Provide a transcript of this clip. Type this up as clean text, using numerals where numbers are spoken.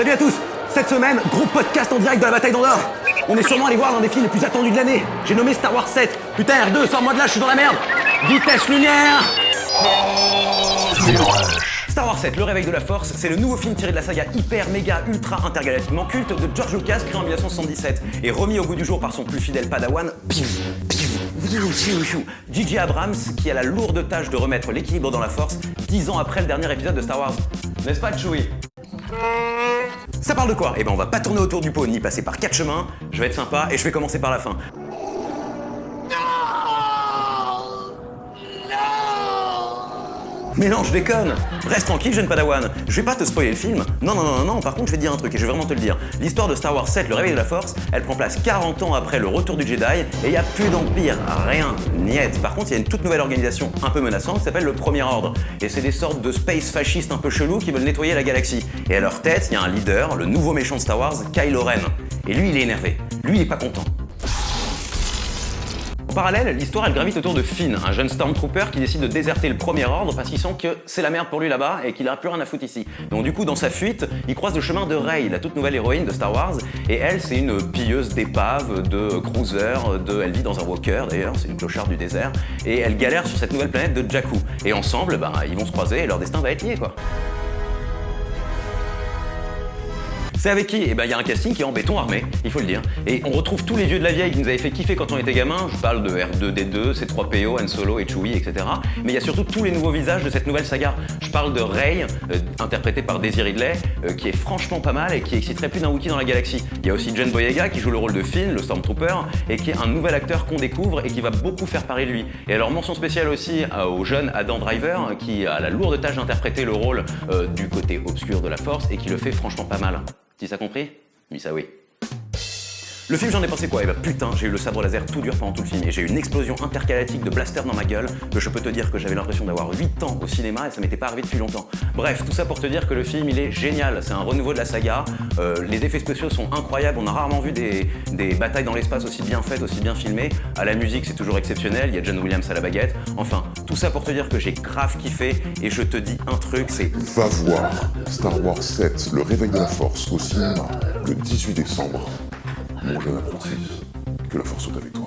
Salut à tous. Cette semaine, gros podcast en direct de la bataille d'Andorre. On est sûrement allé voir l'un des films les plus attendus de l'année. J'ai nommé Star Wars 7. Putain, R2, sors-moi de là, je suis dans la merde. Vitesse lumière. Star Wars 7, le réveil de la force, c'est le nouveau film tiré de la saga hyper, méga, ultra intergalactiquement culte de George Lucas, créé en 1977 et remis au goût du jour par son plus fidèle padawan, J.J. Abrams, qui a la lourde tâche de remettre l'équilibre dans la force 10 ans après le dernier épisode de Star Wars. N'est-ce pas, Chewie? Ça parle de quoi? Eh ben on va pas tourner autour du pot ni passer par 4 chemins, je vais être sympa et je vais commencer par la fin. Mais non, je déconne. Reste tranquille, jeune padawan. Je vais pas te spoiler le film. Non, par contre, je vais te dire un truc et je vais vraiment te le dire. L'histoire de Star Wars 7, le réveil de la force, elle prend place 40 ans après le retour du Jedi et il y a plus d'empire, rien, niet. Par contre, il y a une toute nouvelle organisation un peu menaçante qui s'appelle le Premier Ordre. Et c'est des sortes de space fascistes un peu chelous qui veulent nettoyer la galaxie. Et à leur tête, il y a un leader, le nouveau méchant de Star Wars, Kylo Ren. Et lui, il est énervé. Lui, il est pas content. En parallèle, l'histoire elle gravite autour de Finn, un jeune Stormtrooper qui décide de déserter le Premier Ordre parce qu'il sent que c'est la merde pour lui là-bas et qu'il n'a plus rien à foutre ici. Donc du coup, dans sa fuite, il croise le chemin de Rey, la toute nouvelle héroïne de Star Wars, et elle, c'est une pilleuse d'épaves, de cruiser, elle vit dans un walker d'ailleurs, c'est une clocharde du désert, et elle galère sur cette nouvelle planète de Jakku. Et ensemble, ils vont se croiser et leur destin va être lié, quoi. C'est avec qui? Eh ben, il y a un casting qui est en béton armé, il faut le dire. Et on retrouve tous les vieux de la vieille qui nous avaient fait kiffer quand on était gamin. Je parle de R2-D2, C3PO, Han Solo et Chewie, etc. Mais il y a surtout tous les nouveaux visages de cette nouvelle saga. Je parle de Rey, interprétée par Daisy Ridley, qui est franchement pas mal et qui exciterait plus d'un Wookiee dans la galaxie. Il y a aussi John Boyega qui joue le rôle de Finn, le Stormtrooper, et qui est un nouvel acteur qu'on découvre et qui va beaucoup faire parler de lui. Et alors mention spéciale aussi au jeune Adam Driver, qui a la lourde tâche d'interpréter le rôle du côté obscur de la Force et qui le fait franchement pas mal. Tu ça compris? Oui, ça oui. Le film, j'en ai pensé quoi? Eh ben putain, j'ai eu le sabre laser tout dur pendant tout le film et j'ai eu une explosion intergalactique de blaster dans ma gueule que je peux te dire que j'avais l'impression d'avoir 8 ans au cinéma et ça m'était pas arrivé depuis longtemps. Bref, tout ça pour te dire que le film, il est génial. C'est un renouveau de la saga. Les effets spéciaux sont incroyables. On a rarement vu des batailles dans l'espace aussi bien faites, aussi bien filmées. À la musique, c'est toujours exceptionnel. Il y a John Williams à la baguette. Enfin, tout ça pour te dire que j'ai grave kiffé et je te dis un truc, c'est... Va voir Star Wars 7, le réveil de la force au cinéma le 18 décembre. Mon jeune apprenti, que la force soit avec toi.